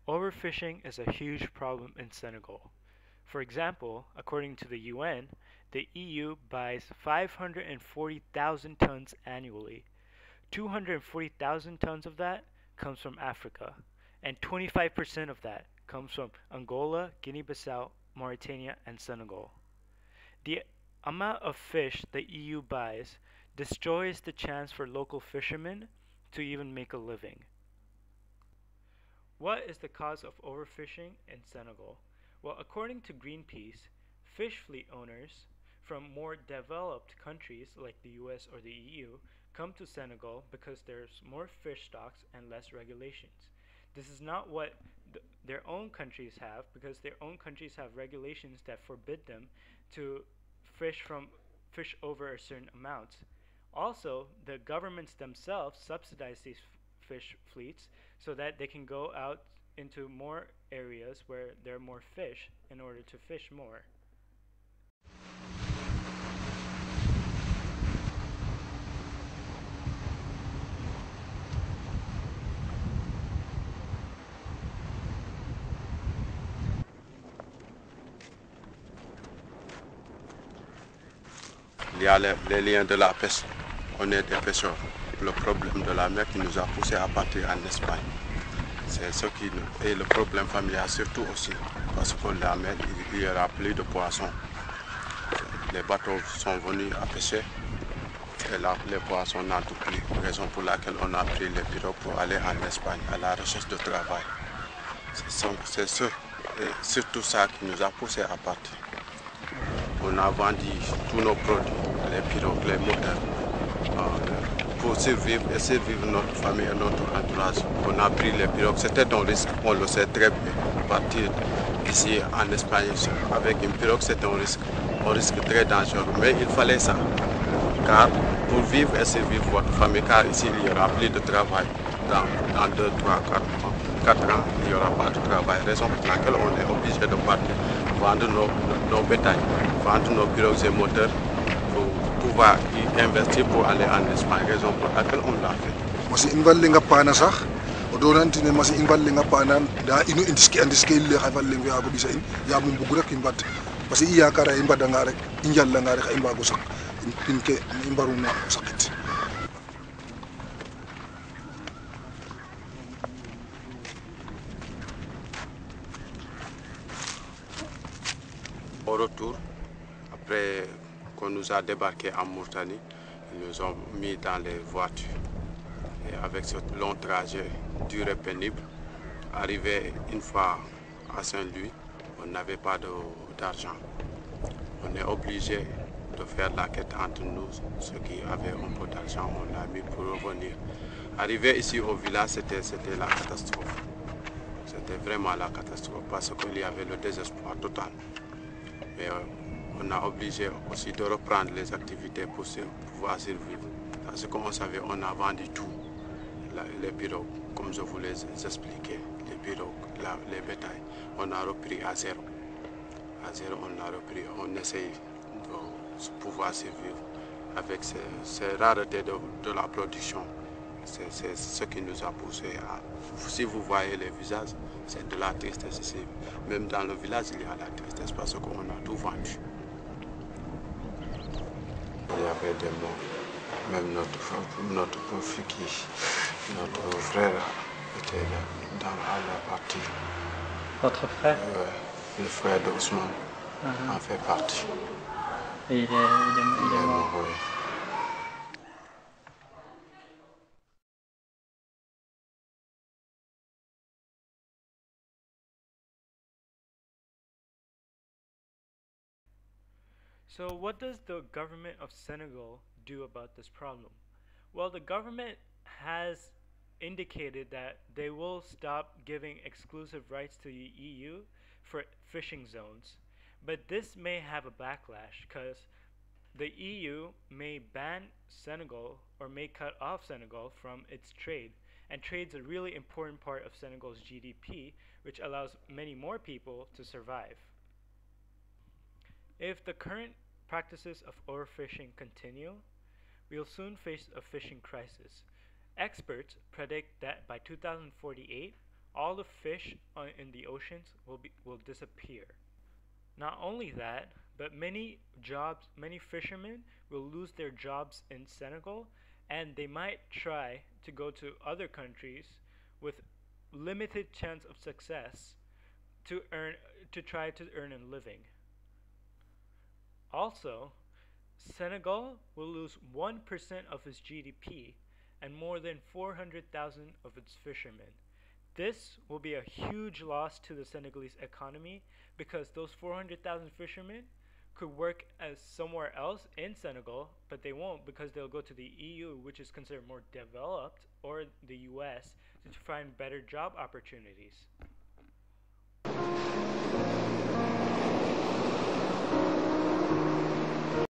Overfishing is a huge problem in Senegal. For example, according to the UN, the EU buys 540,000 tons annually. 240,000 tons of that comes from Africa, and 25% of that comes from Angola, Guinea-Bissau, Mauritania, and Senegal. The amount of fish the EU buys destroys the chance for local fishermen to even make a living. What is the cause of overfishing in Senegal? Well, according to Greenpeace, fish fleet owners from more developed countries like the US or the EU come to Senegal because there's more fish stocks and less regulations. This is not what their own countries have, because their own countries have regulations that forbid them to fish over a certain amount. Also, the governments themselves subsidize these fish fleets so that they can go out into more areas where there are more fish in order to fish more. Il y a les liens de la pêche. On est des pêcheurs. Le problème de la mer qui nous a poussé à partir en Espagne. C'est ce qui nous... Et le problème familial surtout aussi. Parce que la mer, il y aura plus de poissons. Les bateaux sont venus à pêcher. Et là, les poissons n'entrent plus. Raison pour laquelle on a pris les pirogues pour aller en Espagne à la recherche de travail. C'est surtout ça qui nous a poussé à partir. On a vendu tous nos produits, les pirogues, les moteurs, pour survivre et survivre notre famille et notre entourage. On a pris les pirogues, c'était un risque, on le sait très bien. Partir ici en Espagne avec une pirogue, c'est un risque très dangereux. Mais il fallait ça, car pour vivre et survivre votre famille, car ici il n'y aura plus de travail dans 2, 3, 4 ans, il n'y aura pas de travail. Raison pour laquelle on est obligé de partir, vendre nos bétails, vendre nos pirogues et moteurs pour pouvoir y investir pour aller en Espagne. Raison pour laquelle on l'a fait. Masi invalle nga pana sax o donantine masi invalle nga pana da ino indiske le xafalle nga ko bisa in ya mum bugu rek imbad parce que yakara imbada nga rek injalla nga rek imbago sax pinke imbaruna sakit. Au retour, après qu'on nous a débarqué en Mauritanie, ils nous ont mis dans les voitures. Et avec ce long trajet dur et pénible, arrivé une fois à Saint-Louis, on n'avait pas d'argent. On est obligé de faire la quête entre nous. Ceux qui avaient un peu d'argent, on l'a mis pour revenir. Arrivé ici au village, c'était la catastrophe. C'était vraiment la catastrophe parce qu'il y avait le désespoir total. Mais on a obligé aussi de reprendre les activités pour pouvoir survivre. Parce qu'on savait, on a vendu tout. Les pirogues, comme je vous les expliquais, les pirogues, les bétails, on a repris à zéro. À zéro, on a repris, on essaye de pouvoir survivre avec ces raretés de la production. C'est ce qui nous a poussé à... Si vous voyez les visages, c'est de la tristesse ici. Même dans le village, il y a la tristesse parce qu'on a tout vendu. Il y avait des morts. Même notre pauvre notre frère était à la partie. Votre frère? Le frère d'Ousman en fait partie. Et il est mort. Oui. So what does the government of Senegal do about this problem? Well, the government has indicated that they will stop giving exclusive rights to the EU for fishing zones, but this may have a backlash because the EU may ban Senegal or may cut off Senegal from its trade, and trade's a really important part of Senegal's GDP, which allows many more people to survive. If the current practices of overfishing continue, we'll soon face a fishing crisis. Experts predict that by 2048, all the fish in the oceans will disappear. Not only that, but many fishermen will lose their jobs in Senegal, and they might try to go to other countries with limited chance of success to try to earn a living. Also, Senegal will lose 1% of its GDP and more than 400,000 of its fishermen. This will be a huge loss to the Senegalese economy because those 400,000 fishermen could work as somewhere else in Senegal, but they won't because they'll go to the EU, which is considered more developed, or the US to find better job opportunities.